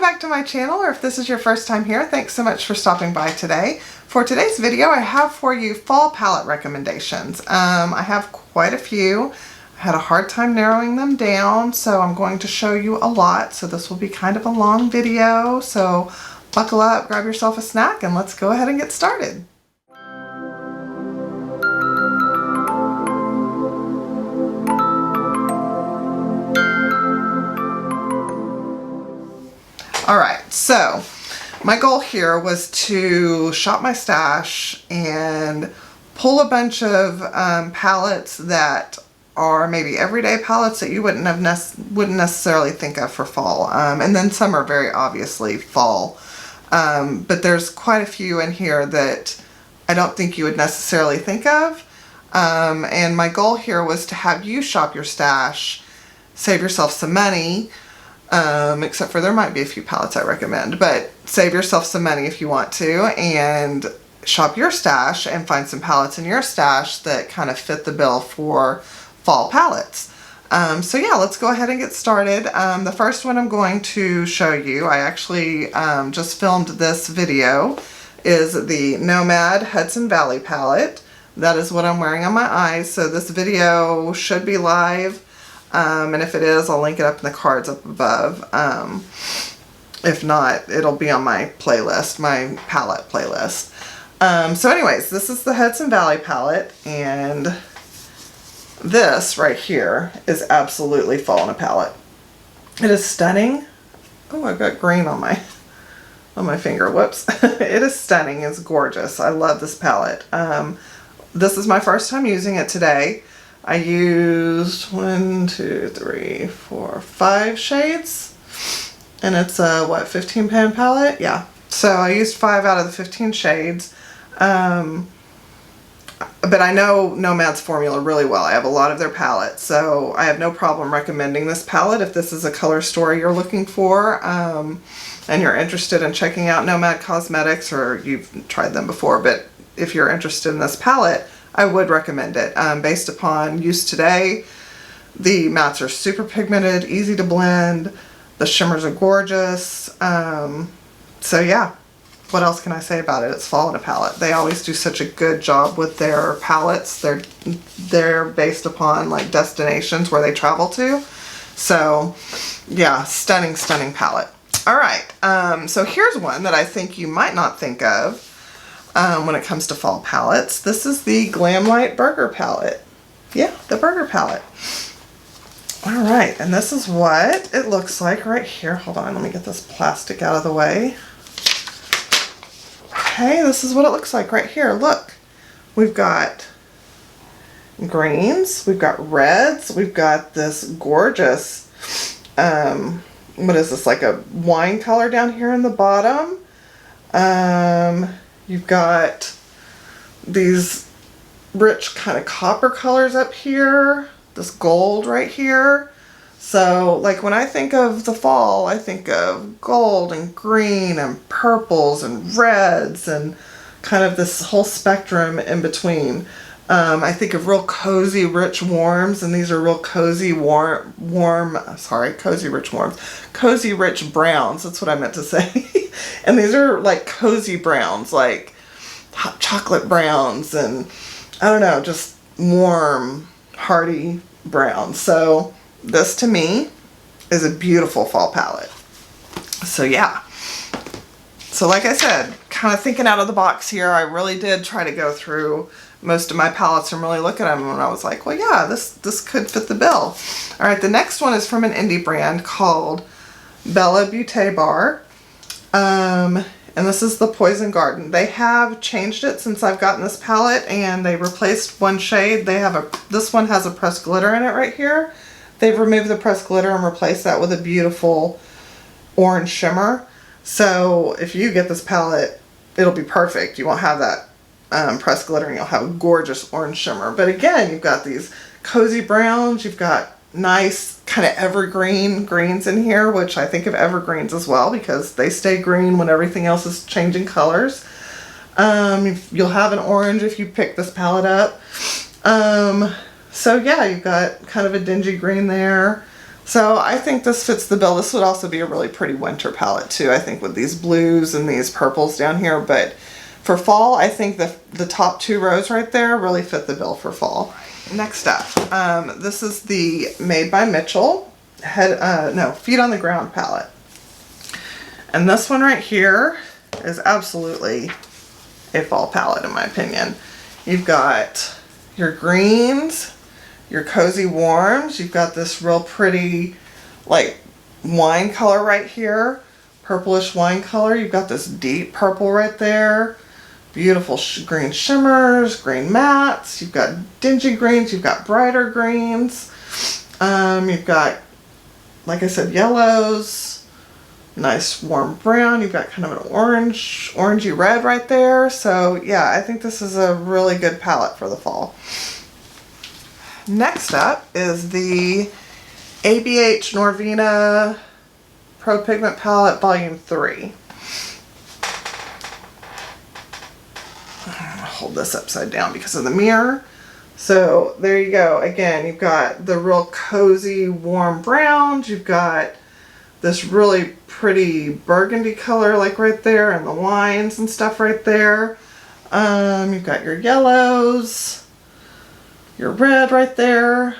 back to my channel, or if this is your first time here, thanks so much for stopping by today. For today's video, I have for you fall palette recommendations. I have quite a few. I had a hard time narrowing them down, so I'm going to show you a lot. So this will be kind of a long video, so buckle up, grab yourself a snack, and let's go ahead and get started. Alright, so my goal here was to shop my stash and pull a bunch of palettes that are maybe everyday palettes that you wouldn't necessarily think of for fall. And then some are very obviously fall. But there's quite a few in here that I don't think you would necessarily think of. And my goal here was to have you shop your stash, save yourself some money. Except for there might be a few palettes I recommend, but save yourself some money if you want to and shop your stash and find some palettes in your stash that kind of fit the bill for fall palettes. So yeah, let's go ahead and get started. The first one I'm going to show you, I actually just filmed this video, is the Nomad Hudson Valley palette. That is what I'm wearing on my eyes, so this video should be live. And if it is, I'll link it up in the cards up above. If not, it'll be on my playlist, my palette playlist. So anyways, this is the Hudson Valley palette, and this right here is absolutely fall in a palette. It is stunning. Oh, I've got green on my finger. Whoops. It is stunning. It's gorgeous. I love this palette. This is my first time using it today. I used 5 shades, and it's a, what, 15 pan palette? Yeah. So I used 5 out of the 15 shades. But I know Nomad's formula really well. I have a lot of their palettes, so I have no problem recommending this palette if this is a color story you're looking for, and you're interested in checking out Nomad Cosmetics, or you've tried them before, but if you're interested in this palette, I would recommend it. Based upon use today, the mattes are super pigmented, easy to blend, the shimmers are gorgeous. So yeah, what else can I say about it? It's fall in a palette. They always do such a good job with their palettes. They're based upon like destinations where they travel to. So yeah, stunning, stunning palette. Alright, so here's one that I think you might not think of when it comes to fall palettes. This is the Glamlight Burger palette. Yeah, the Burger palette. Alright, and this is what it looks like right here. Hold on, let me get this plastic out of the way. Okay, this is what it looks like right here. Look, we've got greens, we've got reds, we've got this gorgeous, what is this, like a wine color down here in the bottom. You've got these rich kind of copper colors up here, this gold right here. So like when I think of the fall, I think of gold and green and purples and reds and kind of this whole spectrum in between. I think of real cozy, rich warms, and these are real cozy, cozy, rich warms. Cozy, rich browns, that's what I meant to say. And these are like cozy browns, like hot chocolate browns, and I don't know, just warm, hearty browns. So this to me is a beautiful fall palette. So yeah. So like I said, kind of thinking out of the box here, I really did try to go through most of my palettes and really look at them, and I was like, well yeah, this could fit the bill. Alright, the next one is from an indie brand called Bella Beauty Bar. And this is the Poison Garden. They have changed it since I've gotten this palette, and they replaced one shade. This one has a pressed glitter in it right here. They've removed the pressed glitter and replaced that with a beautiful orange shimmer. So if you get this palette, it'll be perfect. You won't have that pressed glitter, and you'll have a gorgeous orange shimmer. But again, you've got these cozy browns, you've got nice kind of evergreen greens in here, which I think of evergreens as well because they stay green when everything else is changing colors. You'll have an orange if you pick this palette up. So yeah, you've got kind of a dingy green there So I think this fits the bill. This would also be a really pretty winter palette too, I think, with these blues and these purples down here. But for fall, I think the top 2 rows right there really fit the bill for fall. Next up, this is the Made by Mitchell Feet on the Ground palette. And this one right here is absolutely a fall palette in my opinion. You've got your greens, your cozy warms. You've got this real pretty like wine color right here, purplish wine color. You've got this deep purple right there. Beautiful green shimmers, green mattes. You've got dingy greens. You've got brighter greens. You've got, like I said, yellows. Nice warm brown. You've got kind of an orangey red right there. So yeah, I think this is a really good palette for the fall. Next up is the ABH Norvina Pro Pigment Palette Volume 3. Hold this upside down because of the mirror. So there you go. Again, you've got the real cozy warm browns. You've got this really pretty burgundy color like right there, and the wines and stuff right there. You've got your yellows, your red right there,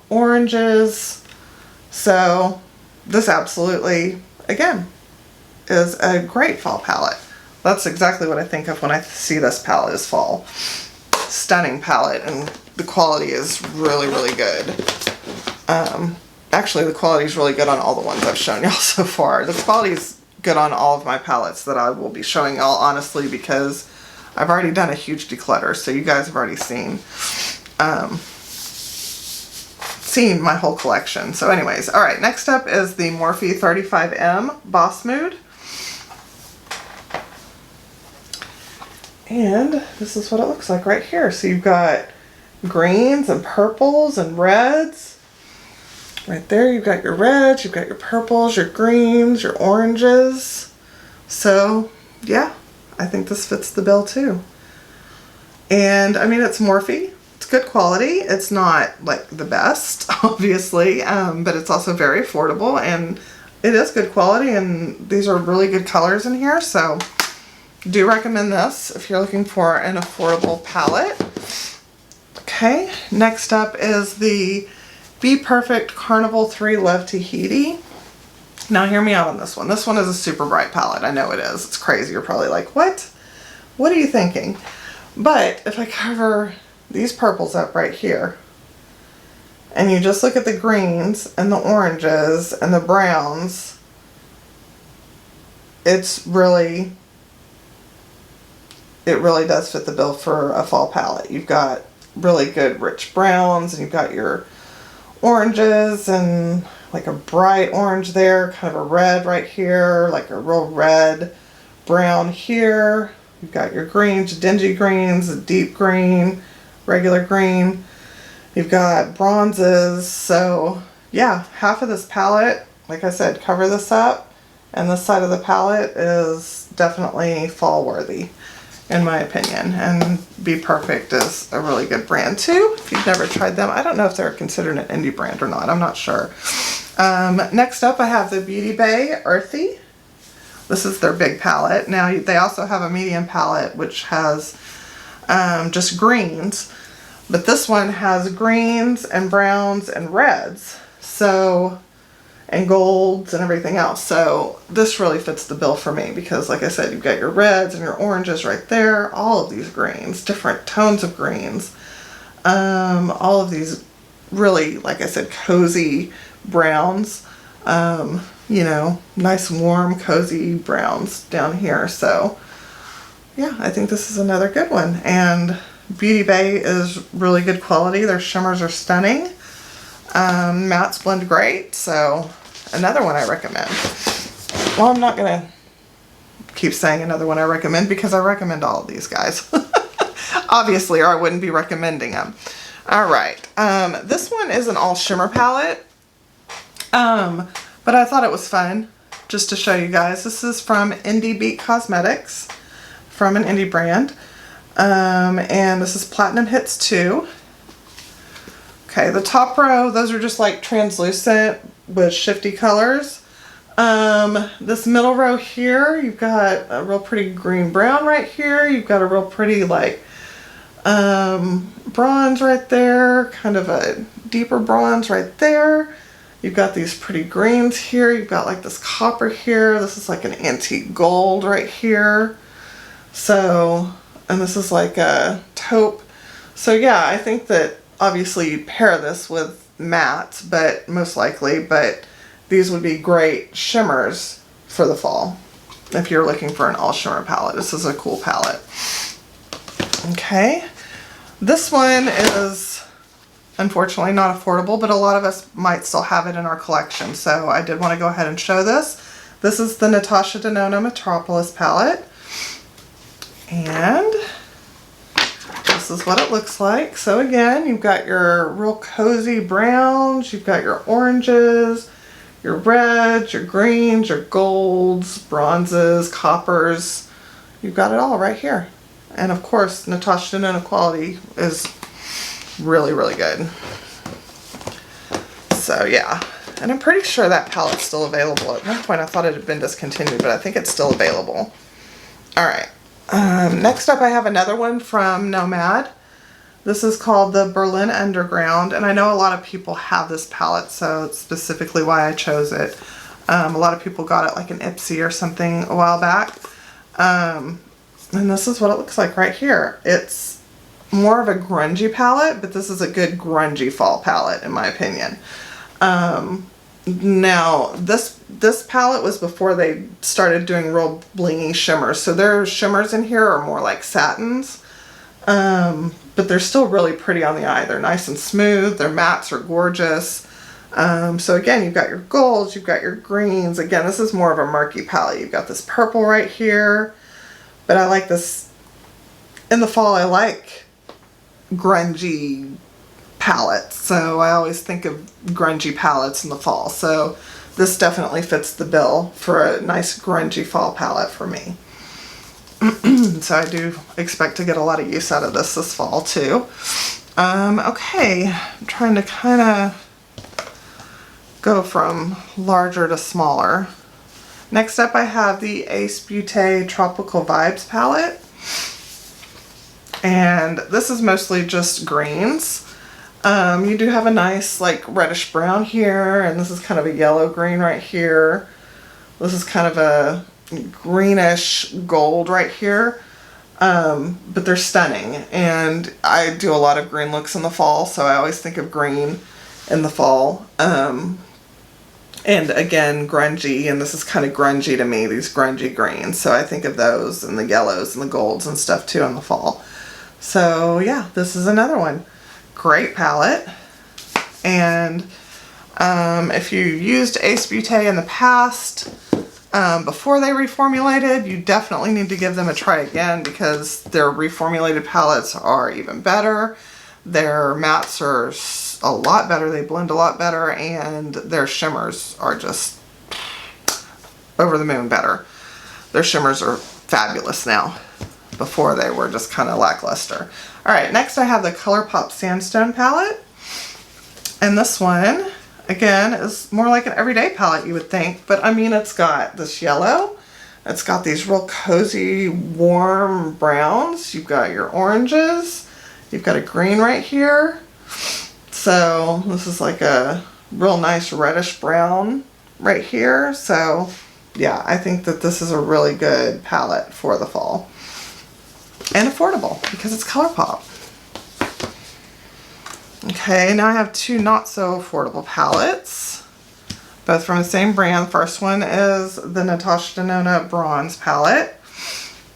oranges. So this absolutely, again, is a great fall palette. That's exactly what I think of when I see this palette as fall. Stunning palette, and the quality is really, really good. Actually, the quality is really good on all the ones I've shown y'all so far. The quality is good on all of my palettes that I will be showing y'all, honestly, because I've already done a huge declutter, so you guys have already seen my whole collection. So anyways, all right, next up is the Morphe 35M Boss Mood. And this is what it looks like right here. So you've got greens and purples and reds. Right there, you've got your reds, you've got your purples, your greens, your oranges. So yeah, I think this fits the bill too. And I mean, it's Morphe. It's good quality. It's not like the best, obviously, but it's also very affordable, and it is good quality, and these are really good colors in here. So do recommend this if you're looking for an affordable palette. Okay, next up is the Be Perfect Carnival 3 Love Tahiti. Now hear me out on this one. This one is a super bright palette. I know it is. It's crazy. You're probably like, what? What are you thinking? But if I cover these purples up right here, and you just look at the greens and the oranges and the browns, it really does fit the bill for a fall palette. You've got really good rich browns, and you've got your oranges and like a bright orange there, kind of a red right here, like a real red brown here. You've got your greens, dingy greens, a deep green, regular green. You've got bronzes. So yeah, half of this palette, like I said, cover this up, and this side of the palette is definitely fall worthy, in my opinion. And Be Perfect is a really good brand too. If you've never tried them, I don't know if they're considered an indie brand or not. I'm not sure. Next up, I have the Beauty Bay Earthy. This is their big palette. Now they also have a medium palette which has just greens, but this one has greens and browns and reds, so, and golds and everything else. So this really fits the bill for me because, like I said, you've got your reds and your oranges right there, all of these greens, different tones of greens, all of these really, like I said, cozy browns, you know, nice warm cozy browns down here. So yeah, I think this is another good one. And Beauty Bay is really good quality. Their shimmers are stunning. Mattes blend great, so another one I recommend. Well, I'm not gonna keep saying another one I recommend because I recommend all of these guys. Obviously, or I wouldn't be recommending them. All right, this one is an all shimmer palette, but I thought it was fun just to show you guys. This is from Indie Beat Cosmetics, from an indie brand, and this is Platinum Hits 2. Okay, the top row, those are just like translucent with shifty colors. This middle row here, you've got a real pretty green brown right here. You've got a real pretty like bronze right there, kind of a deeper bronze right there. You've got these pretty greens here. You've got like this copper here. This is like an antique gold right here. So, and this is like a taupe. So yeah, I think that obviously you pair this with mattes, but most likely, but these would be great shimmers for the fall if you're looking for an all shimmer palette. This is a cool palette. Okay, this one is unfortunately not affordable, but a lot of us might still have it in our collection, so I did want to go ahead and show this. This is the Natasha Denona Metropolis palette, and this is what it looks like. So again, you've got your real cozy browns, you've got your oranges, your reds, your greens, your golds, bronzes, coppers. You've got it all right here. And of course, Natasha Denona quality is really, really good. So yeah, and I'm pretty sure that palette's still available. At one point I thought it had been discontinued, but I think it's still available. All right, next up I have another one from Nomad. This is called the Berlin Underground, and I know a lot of people have this palette, so it's specifically why I chose it. A lot of people got it like an Ipsy or something a while back. And this is what it looks like right here. It's more of a grungy palette, but this is a good grungy fall palette in my opinion. Now this palette was before they started doing real blingy shimmers, so their shimmers in here are more like satins, but they're still really pretty on the eye. They're nice and smooth, their mattes are gorgeous. So again, you've got your golds, you've got your greens. Again, this is more of a murky palette. You've got this purple right here, but I like this in the fall. I like grungy palettes, so I always think of grungy palettes in the fall, so this definitely fits the bill for a nice grungy fall palette for me. So I do expect to get a lot of use out of this fall too. Okay, I'm trying to kind of go from larger to smaller. Next up I have the Ace Beauté Tropical Vibes palette. And this is mostly just greens. You do have a nice like reddish brown here, and this is kind of a yellow green right here. This is kind of a greenish gold right here. But they're stunning, and I do a lot of green looks in the fall, so I always think of green in the fall. And again, grungy, and this is kind of grungy to me, these grungy greens. So I think of those and the yellows and the golds and stuff too in the fall. So yeah, this is another one. Great palette. And if you used Ace Beauté in the past, before they reformulated, you definitely need to give them a try again, because their reformulated palettes are even better. Their mattes are a lot better, they blend a lot better, and their shimmers are just over the moon better. Their shimmers are fabulous now. Before they were just kind of lackluster. Alright, next I have the ColourPop Sandstone palette. And this one, again, is more like an everyday palette you would think, but I mean, it's got this yellow, it's got these real cozy, warm browns, you've got your oranges, you've got a green right here. So this is like a real nice reddish brown right here. So yeah, I think that this is a really good palette for the fall. And affordable, because it's ColourPop. Okay, now I have two not so affordable palettes, both from the same brand. First one is the Natasha Denona Bronze palette,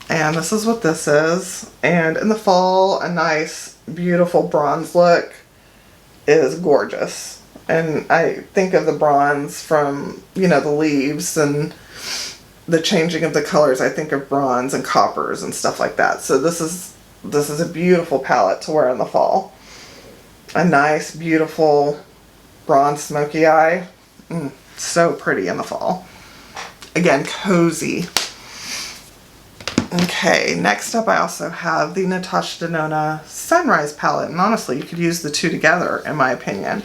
and this is what this is. And in the fall, a nice, beautiful bronze look is gorgeous. And I think of the bronze from, you know, the leaves and the changing of the colors. I think of bronze and coppers and stuff like that. So this is a beautiful palette to wear in the fall. A nice, beautiful bronze smoky eye. So pretty in the fall. Again, cozy. Okay, next up I also have the Natasha Denona Sunrise palette. And honestly, you could use the two together in my opinion.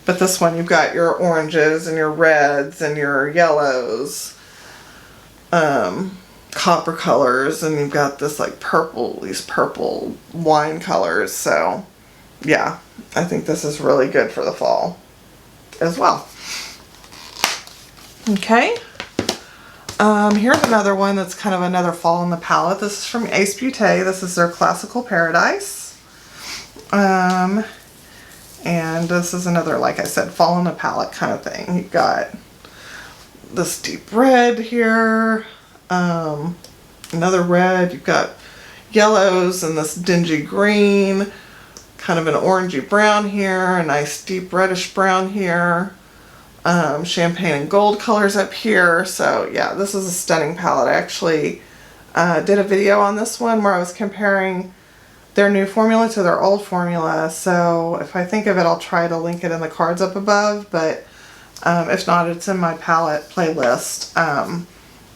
But this one, you've got your oranges and your reds and your yellows, copper colors, and you've got this like purple, these purple wine colors. So yeah, I think this is really good for the fall as well. Okay. Here's another one that's kind of another fall in the palette. This is from Ace Beauté. This is their Classical Paradise. And this is another, like I said, fall in the palette kind of thing. You've got this deep red here, another red, you've got yellows and this dingy green, kind of an orangey brown here, a nice deep reddish brown here, champagne and gold colors up here. So yeah, this is a stunning palette. I actually did a video on this one where I was comparing their new formula to their old formula. So if I think of it, I'll try to link it in the cards up above, but if not, it's in my palette playlist.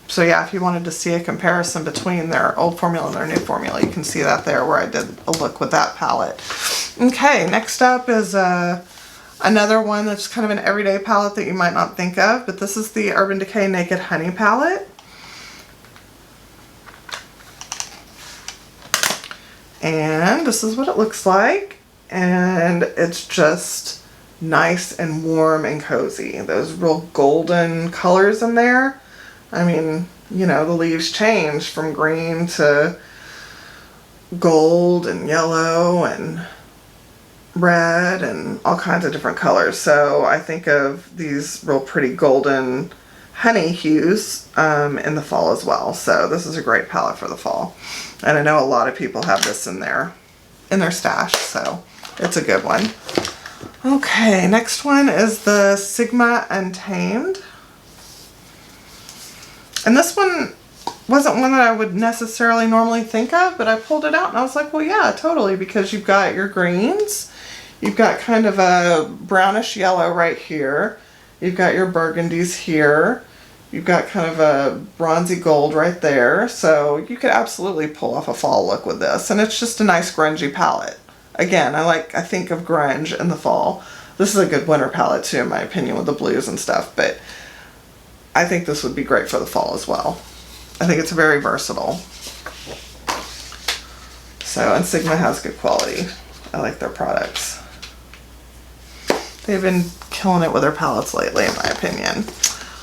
So yeah, if you wanted to see a comparison between their old formula and their new formula, you can see that there where I did a look with that palette. Okay, next up is another one that's kind of an everyday palette that you might not think of, but this is the Urban Decay Naked Honey palette. And this is what it looks like, and it's just nice and warm and cozy. Those real golden colors in there. I mean, you know, the leaves change from green to gold and yellow and red and all kinds of different colors. So I think of these real pretty golden honey hues in the fall as well. So this is a great palette for the fall. And I know a lot of people have this in their stash, so it's a good one. Okay, next one is the Sigma Untamed. And this one wasn't one that I would necessarily normally think of, but I pulled it out and I was like, well, yeah, totally, because you've got your greens, you've got kind of a brownish yellow right here, you've got your burgundies here, you've got kind of a bronzy gold right there, so you could absolutely pull off a fall look with this, and it's just a nice grungy palette. Again, I think of grunge in the fall. This is a good winter palette too, in my opinion, with the blues and stuff, but I think this would be great for the fall as well. I think it's very versatile. So, and Sigma has good quality. I like their products. They've been killing it with their palettes lately, in my opinion.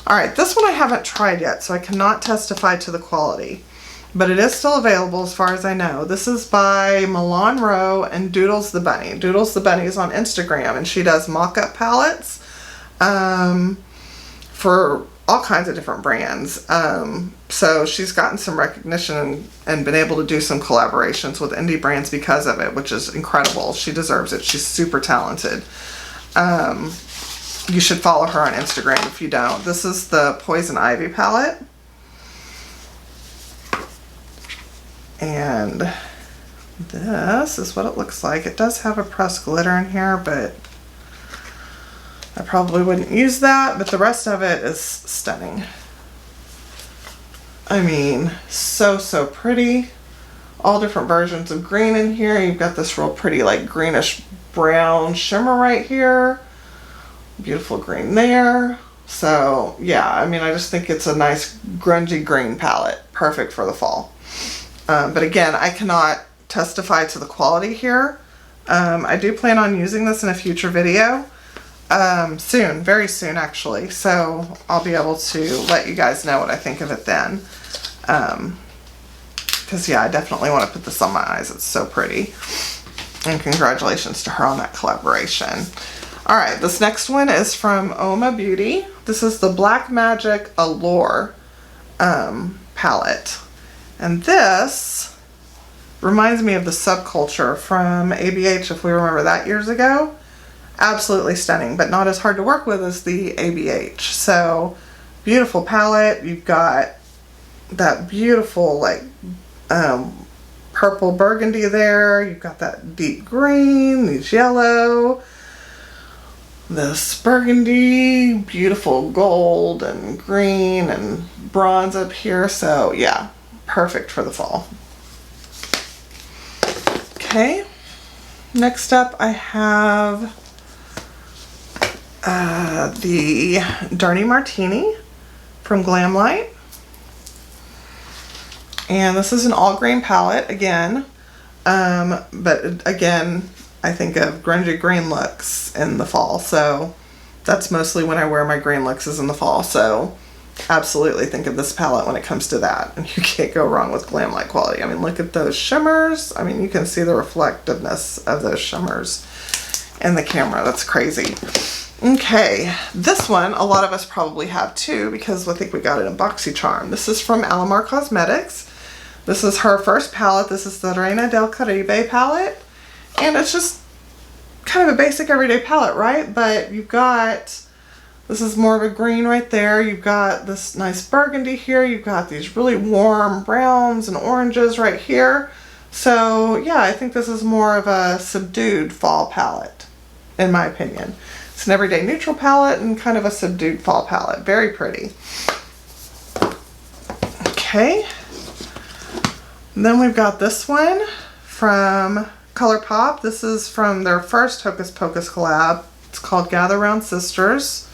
Alright, this one I haven't tried yet, so I cannot testify to the quality. But it is still available as far as I know. This is by Milan Rowe and Doodles the Bunny. Doodles the Bunny is on Instagram, and she does mock-up palettes for all kinds of different brands. So she's gotten some recognition and been able to do some collaborations with indie brands because of it, which is incredible. She deserves it. She's super talented. You should follow her on Instagram if you don't. This is the Poison Ivy palette. And this is what it looks like. It does have a pressed glitter in here, but I probably wouldn't use that, but the rest of it is stunning. I mean, so pretty. All different versions of green in here. You've got this real pretty like greenish brown shimmer right here. Beautiful green there. So yeah, I mean, I just think it's a nice grungy green palette. Perfect for the fall. But again, I cannot testify to the quality here. I do plan on using this in a future video. Soon, very soon actually. So I'll be able to let you guys know what I think of it then. Because yeah, I definitely want to put this on my eyes. It's so pretty. And congratulations to her on that collaboration. Alright, this next one is from Oma Beauty. This is the Black Magic Allure palette. And this reminds me of the Subculture from ABH, if we remember that years ago. Absolutely stunning, but not as hard to work with as the ABH. So, beautiful palette. You've got that beautiful, like, purple burgundy there. You've got that deep green, these yellow, this burgundy, beautiful gold and green and bronze up here. So, yeah, perfect for the fall. Okay, next up I have the Dirty Martini from Glamlight. And this is an all green palette again. But again, I think of grungy green looks in the fall. So that's mostly when I wear my green looks, is in the fall. So absolutely think of this palette when it comes to that. And you can't go wrong with Glamlight quality. I mean, look at those shimmers. I mean, you can see the reflectiveness of those shimmers in the camera. That's crazy. Okay, this one a lot of us probably have too, because I think we got it in BoxyCharm. This is from Alamar Cosmetics. This is her first palette. This is the Reina del Caribe palette. And it's just kind of a basic everyday palette, right? But you've got, this is more of a green right there. You've got this nice burgundy here. You've got these really warm browns and oranges right here. So yeah, I think this is more of a subdued fall palette, in my opinion. It's an everyday neutral palette and kind of a subdued fall palette. Very pretty. Okay. And then we've got this one from ColourPop. This is from their first Hocus Pocus collab. It's called Gather Round Sisters.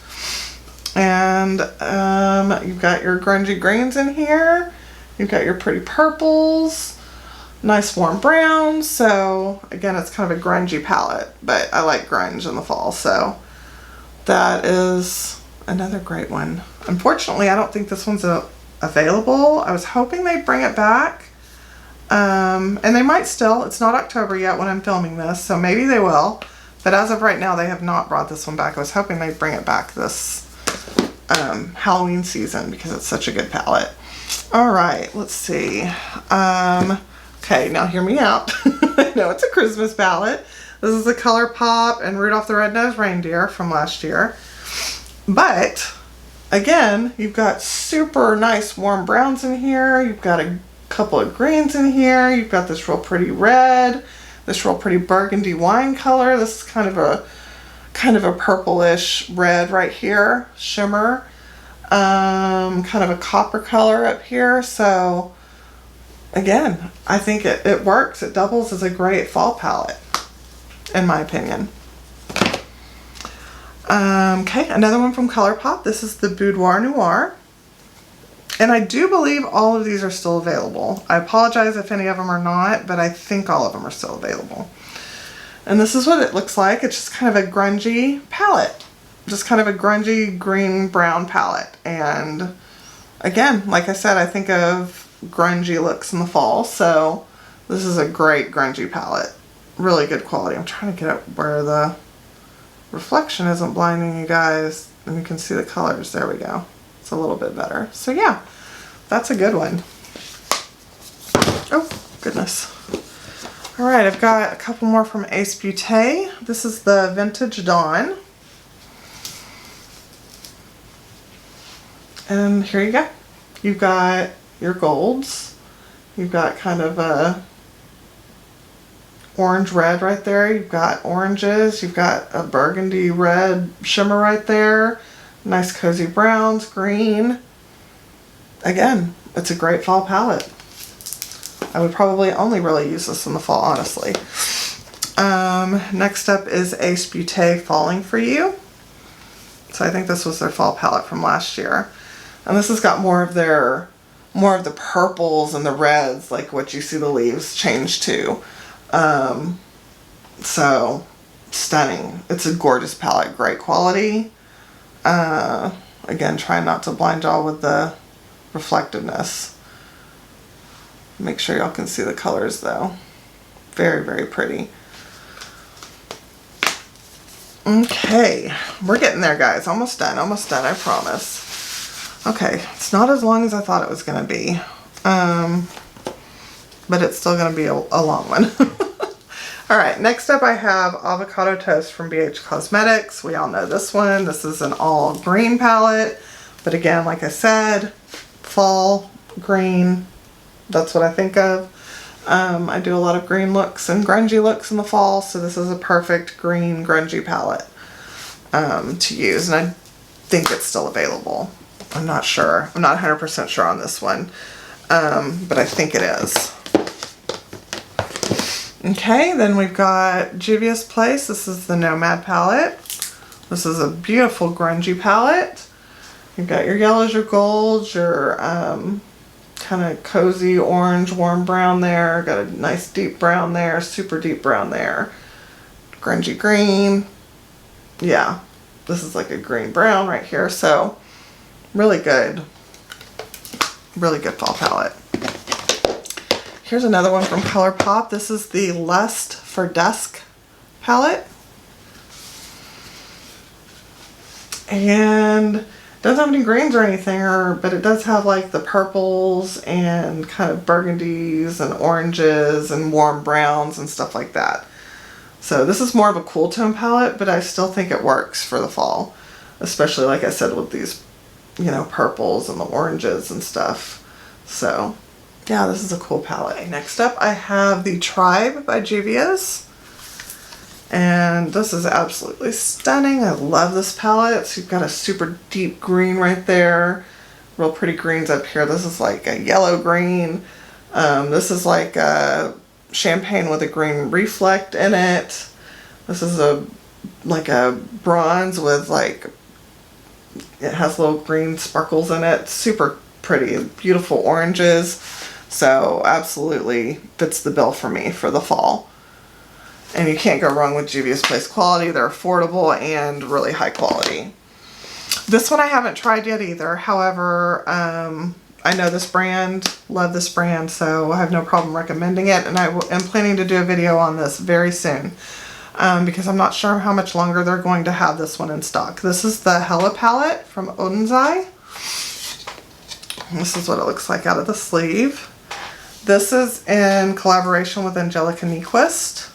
And you've got your grungy greens in here. You've got your pretty purples. Nice warm browns. So again, it's kind of a grungy palette, but I like grunge in the fall. So that is another great one. Unfortunately, I don't think this one's available. I was hoping they'd bring it back. And they might still. It's not October yet when I'm filming this, so maybe they will. But as of right now, they have not brought this one back. I was hoping they'd bring it back this Halloween season because it's such a good palette. All right, let's see. Okay, now hear me out. I know it's a Christmas palette. This is the ColourPop and Rudolph the Red-Nosed Reindeer from last year. But again, you've got super nice warm browns in here. You've got a couple of greens in here. You've got this real pretty red, this real pretty burgundy wine color. This is kind of a purplish red right here, shimmer. Kind of a copper color up here. So again, I think it works. It doubles as a great fall palette, in my opinion. Okay, another one from ColourPop. This is the Boudoir Noir. And I do believe all of these are still available. I apologize if any of them are not, but I think all of them are still available. And this is what it looks like. It's just kind of a grungy palette. Just kind of a grungy green-brown palette. And again, like I said, I think of grungy looks in the fall. So this is a great grungy palette. Really good quality. I'm trying to get up where the reflection isn't blinding you guys. And you can see the colors. There we go. It's a little bit better. So yeah, that's a good one. Oh, goodness. All right, I've got a couple more from Ace Beauté. This is the Vintage Dawn. And here you go. You've got your golds. You've got kind of a orange red right there. You've got oranges. You've got a burgundy red shimmer right there. Nice cozy browns, green. Again, it's a great fall palette. I would probably only really use this in the fall, honestly. Next up is Ace Beauté Falling For You. So I think this was their fall palette from last year. And this has got more of the purples and the reds, like what you see the leaves change to. So stunning. It's a gorgeous palette, great quality. Again, try not to blind y'all with the reflectiveness. Make sure y'all can see the colors though. Very, very pretty. Okay, we're getting there, guys. Almost done, I promise. Okay, it's not as long as I thought it was going to be. But it's still going to be a long one. Alright, next up I have Avocado Toast from BH Cosmetics. We all know this one. This is an all green palette. But again, like I said, fall, green, that's what I think of. I do a lot of green looks and grungy looks in the fall, so this is a perfect green grungy palette to use. And I think it's still available. I'm not sure. I'm not 100% sure on this one, but I think it is. Okay, then we've got Juvia's Place. This is the Nomad palette. This is a beautiful grungy palette. You've got your yellows, your golds, your kind of cozy orange, warm brown there. Got a nice deep brown there, super deep brown there. Grungy green. Yeah, this is like a green brown right here. So really good fall palette. Here's another one from ColourPop. This is the Lust for Dusk palette. And it doesn't have any greens or anything, but it does have like the purples and kind of burgundies and oranges and warm browns and stuff like that. So this is more of a cool tone palette, but I still think it works for the fall. Especially like I said with these, you know, purples and the oranges and stuff. So yeah, this is a cool palette. Next up I have the Tribe by Juvia's. And this is absolutely stunning. I love this palette. So you've got a super deep green right there. Real pretty greens up here. This is like a yellow green. This is like a champagne with a green reflect in it. This is like a bronze with like, it has little green sparkles in it. Super pretty. Beautiful oranges. So absolutely fits the bill for me for the fall. And you can't go wrong with Juvia's Place quality. They're affordable and really high quality. This one I haven't tried yet either. However, I know this brand, love this brand, so I have no problem recommending it. And I am planning to do a video on this very soon because I'm not sure how much longer they're going to have this one in stock. This is the Hella palette from Odensai. This is what it looks like out of the sleeve. This is in collaboration with Angelica Nyquist.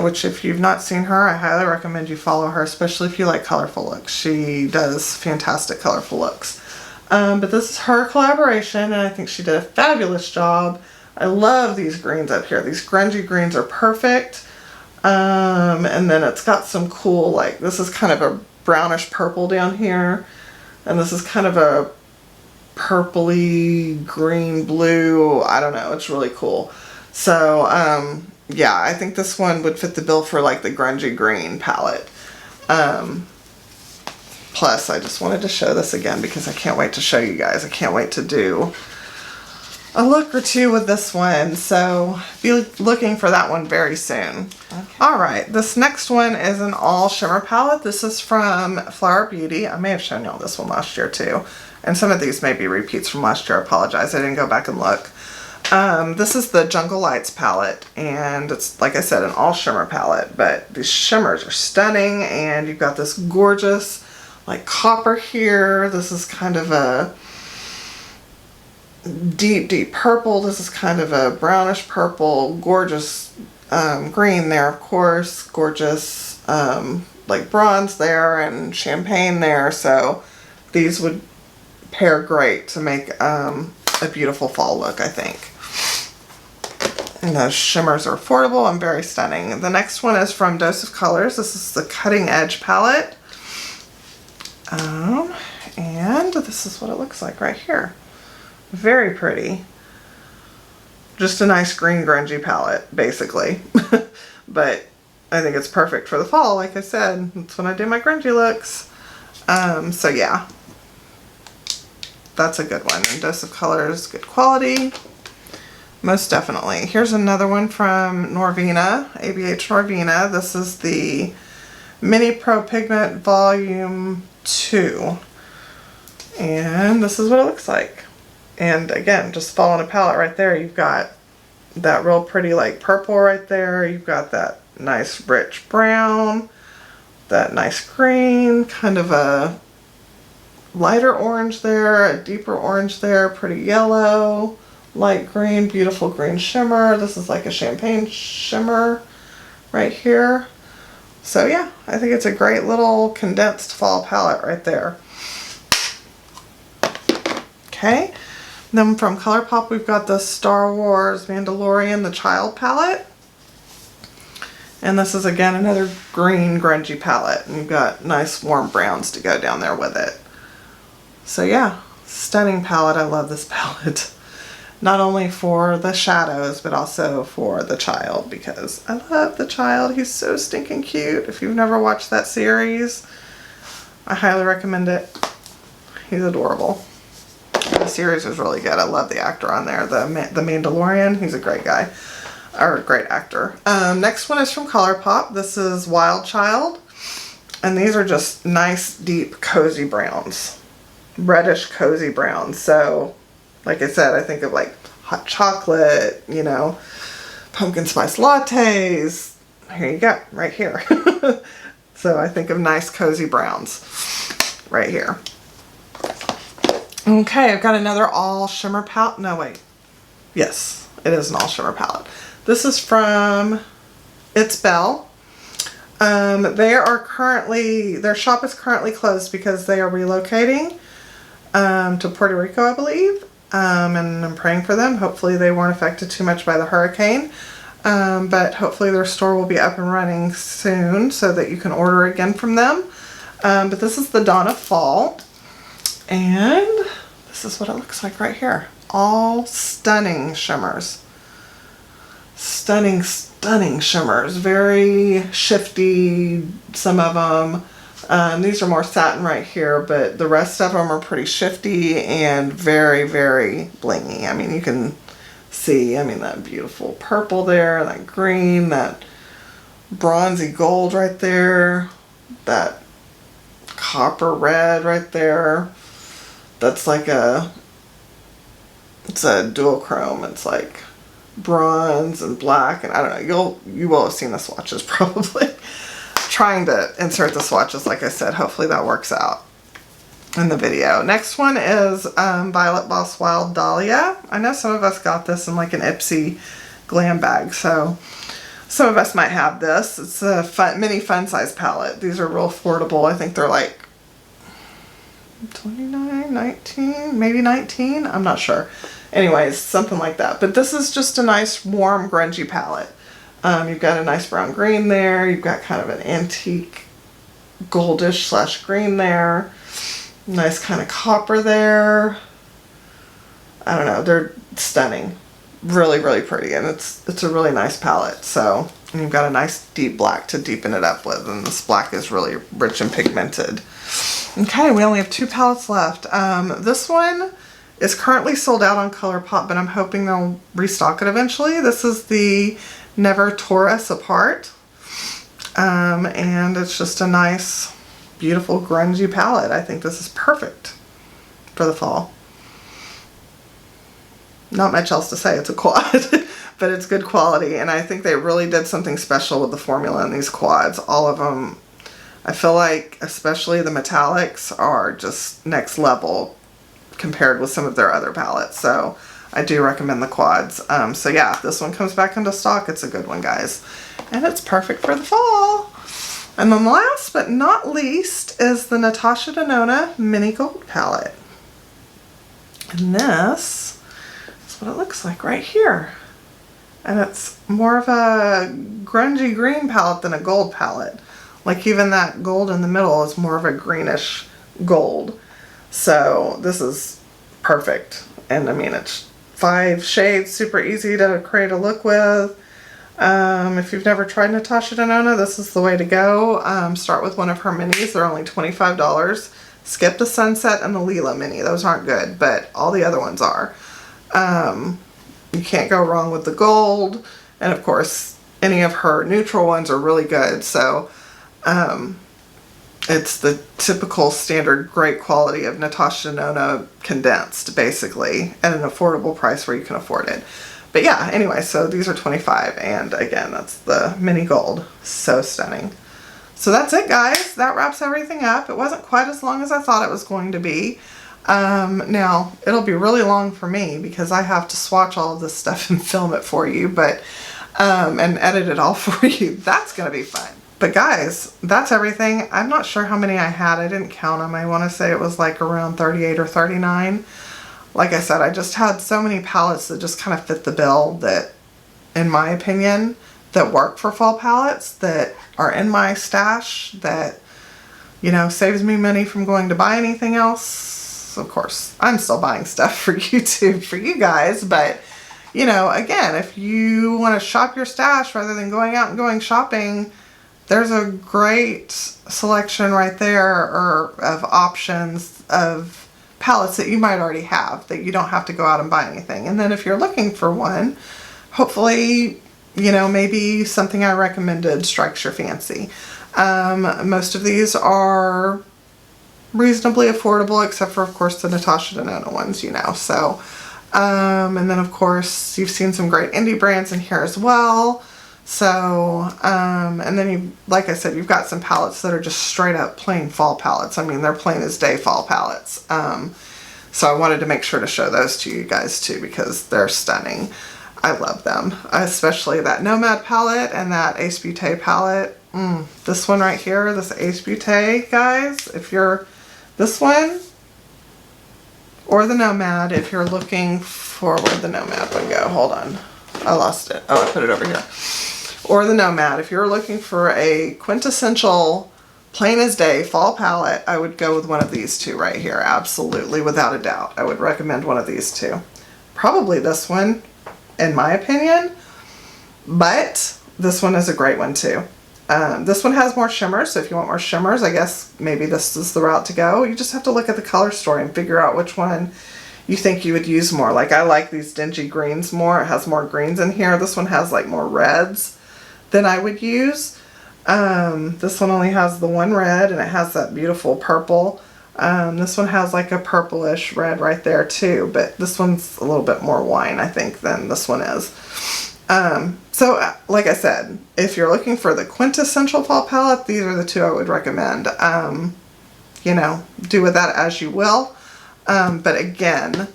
Which if you've not seen her, I highly recommend you follow her, especially if you like colorful looks. She does fantastic colorful looks. But this is her collaboration, and I think she did a fabulous job. I love these greens up here. These grungy greens are perfect. And then it's got some cool, like, this is kind of a brownish purple down here. And this is kind of a purpley green blue. I don't know. It's really cool. So, yeah, I think this one would fit the bill for like the grungy green palette. Plus, I just wanted to show this again because I can't wait to show you guys. I can't wait to do a look or two with this one. So be looking for that one very soon. Okay. All right, this next one is an all shimmer palette. This is from Flower Beauty. I may have shown y'all this one last year too. And some of these may be repeats from last year. I apologize. I didn't go back and look. This is the Jungle Lights palette, and it's, like I said, an all shimmer palette, but these shimmers are stunning, and you've got this gorgeous, like, copper here. This is kind of a deep, deep purple. This is kind of a brownish purple, gorgeous green there, of course, gorgeous, like, bronze there, and champagne there, so these would pair great to make a beautiful fall look, I think. And those shimmers are affordable and very stunning. The next one is from Dose of Colors. This is the Cutting Edge palette. And this is what it looks like right here. Very pretty. Just a nice green grungy palette, basically. But I think it's perfect for the fall, like I said. That's when I do my grungy looks. So yeah. That's a good one. And Dose of Colors, good quality. Most definitely. Here's another one from Norvina, ABH Norvina. This is the Mini Pro Pigment Volume 2. And this is what it looks like. And again, just following a palette right there, you've got that real pretty like purple right there. You've got that nice rich brown, that nice green, kind of a lighter orange there, a deeper orange there, pretty yellow, light green, beautiful green shimmer. This is like a champagne shimmer right here. So yeah, I think it's a great little condensed fall palette right there. Okay, then from ColourPop we've got the Star Wars Mandalorian, the Child palette. And this is again another green grungy palette, and you've got nice warm browns to go down there with it. So yeah, stunning palette. I love this palette. not only for the shadows, but also for the child, because I love the child. He's so stinking cute. If you've never watched that series, I highly recommend it. He's adorable. The series was really good. I love the actor on there, the Mandalorian. He's a great guy, or a great actor. Next one is from ColourPop. This is Wild Child, and these are just nice, deep, cozy browns, reddish, cozy browns. So, like I said, I think of like hot chocolate, you know, pumpkin spice lattes. Here you go, right here. So I think of nice, cozy browns right here. Okay, I've got another all shimmer palette. No, wait. Yes, it is an all shimmer palette. This is from It's Belle. They are currently, their shop is currently closed because they are relocating to Puerto Rico, I believe. And I'm praying for them. Hopefully they weren't affected too much by the hurricane. But hopefully their store will be up and running soon so that you can order again from them. But this is the Dawn of Fall. And this is what it looks like right here. All stunning shimmers. Stunning, stunning shimmers. Very shifty, some of them. These are more satin right here, but the rest of them are pretty shifty and very, very blingy. I mean, you can see, I mean, that beautiful purple there, that green, that bronzy gold right there, that copper red right there. That's like it's a dual chrome. It's like bronze and black, and I don't know, you will have seen the swatches probably. Trying to insert the swatches, like I said. Hopefully that works out in the video. Next one is Violet Boss Wild Dahlia. I know some of us got this in like an Ipsy glam bag, so some of us might have this. It's a mini fun size palette. These are real affordable. I think they're like $29, $19, maybe $19. I'm not sure. Anyways, something like that. But this is just a nice, warm, grungy palette. You've got a nice brown green there. You've got kind of an antique goldish / green there. Nice kind of copper there. I don't know. They're stunning. Really, really pretty. And it's a really nice palette. So, and you've got a nice deep black to deepen it up with. And this black is really rich and pigmented. Okay, we only have 2 palettes left. This one is currently sold out on ColourPop, but I'm hoping they'll restock it eventually. This is the Never Tore Us Apart. And it's just a nice, beautiful, grungy palette. I think this is perfect for the fall. Not much else to say. It's a quad, but it's good quality. And I think they really did something special with the formula in these quads. All of them, I feel like, especially the metallics, are just next level compared with some of their other palettes. So I do recommend the quads. So yeah, if this one comes back into stock, it's a good one, guys. And it's perfect for the fall. And then last but not least is the Natasha Denona Mini Gold palette. And this is what it looks like right here. And it's more of a grungy green palette than a gold palette. Like even that gold in the middle is more of a greenish gold. So this is perfect. And I mean, it's 5 shades, super easy to create a look with. If you've never tried Natasha Denona, this is the way to go. Start with one of her minis. They're only $25. Skip the Sunset and the Lila mini. Those aren't good, but all the other ones are. You can't go wrong with the gold. And of course, any of her neutral ones are really good. So it's the typical standard great quality of Natasha Denona condensed, basically, at an affordable price where you can afford it. But yeah, anyway, so these are $25, and again, that's the mini gold. So stunning. So that's it, guys. That wraps everything up. It wasn't quite as long as I thought it was going to be. Now, it'll be really long for me because I have to swatch all of this stuff and film it for you, but and edit it all for you. That's going to be fun. But guys, that's everything. I'm not sure how many I had. I didn't count them. I want to say it was like around 38 or 39. Like I said, I just had so many palettes that just kind of fit the bill that, in my opinion, that work for fall palettes, that are in my stash, that, you know, saves me money from going to buy anything else. because of course I'm still buying stuff for YouTube for you guys, but you know, again, if you want to shop your stash rather than going out and going shopping, there's a great selection right there of options of palettes that you might already have that you don't have to go out and buy anything. And then if you're looking for one, hopefully, you know, maybe something I recommended strikes your fancy. Most of these are reasonably affordable, except for, of course, the Natasha Denona ones, you know. So, and then, of course, you've seen some great indie brands in here as well. So, and then you, like I said, you've got some palettes that are just straight up plain fall palettes. I mean, they're plain as day fall palettes. So I wanted to make sure to show those to you guys too, because they're stunning. I love them, especially that Nomad palette and that Ace Beauté palette. This one right here, this Ace Beauté, guys, if you're this one or the Nomad, if you're looking for, where'd the Nomad one go? Hold on, I lost it. Oh, I put it over here. Or the Nomad, if you're looking for a quintessential plain as day fall palette, I would go with one of these two right here. Absolutely, without a doubt. I would recommend one of these two. Probably this one, in my opinion, but this one is a great one too. This one has more shimmers, so if you want more shimmers, I guess maybe this is the route to go. You just have to look at the color story and figure out which one you think you would use more. Like, I like these dingy greens more. It has more greens in here. This one has like more reds than I would use. This one only has the one red, and it has that beautiful purple. This one has like a purplish red right there too, but this one's a little bit more wine, I think, than this one is. So like I said, if you're looking for the quintessential fall palette, these are the two I would recommend. You know, do with that as you will. But again,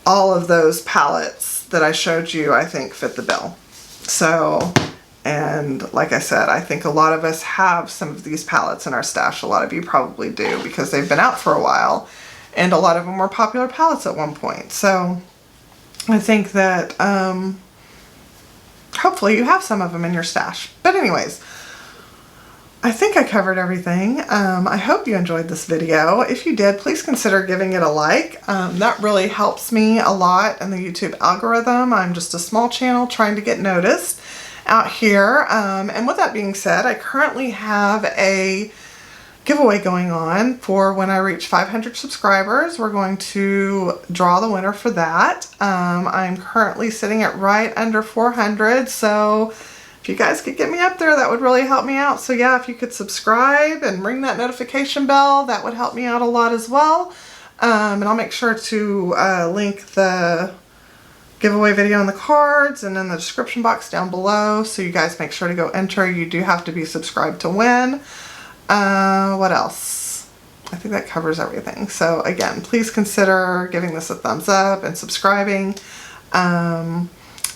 all of those palettes that I showed you, I think, fit the bill. So, and like I said, I think a lot of us have some of these palettes in our stash. A lot of you probably do, because they've been out for a while, and a lot of them were popular palettes at one point. So I think that hopefully you have some of them in your stash. But anyways, I think I covered everything. I hope you enjoyed this video. If you did, please consider giving it a like. That really helps me a lot in the YouTube algorithm. I'm just a small channel trying to get noticed out here. And with that being said, I currently have a giveaway going on for when I reach 500 subscribers. We're going to draw the winner for that. I'm currently sitting at right under 400, so if you guys could get me up there, that would really help me out. So yeah, if you could subscribe and ring that notification bell, that would help me out a lot as well. And I'll make sure to link the giveaway video in the cards and in the description box down below, so you guys make sure to go enter. You do have to be subscribed to win. What else? I think that covers everything. So again, please consider giving this a thumbs up and subscribing.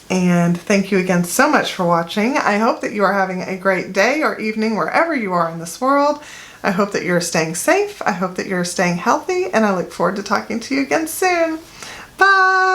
And thank you again so much for watching. I hope that you are having a great day or evening wherever you are in this world. I hope that you're staying safe. I hope that you're staying healthy, and I look forward to talking to you again soon. Bye!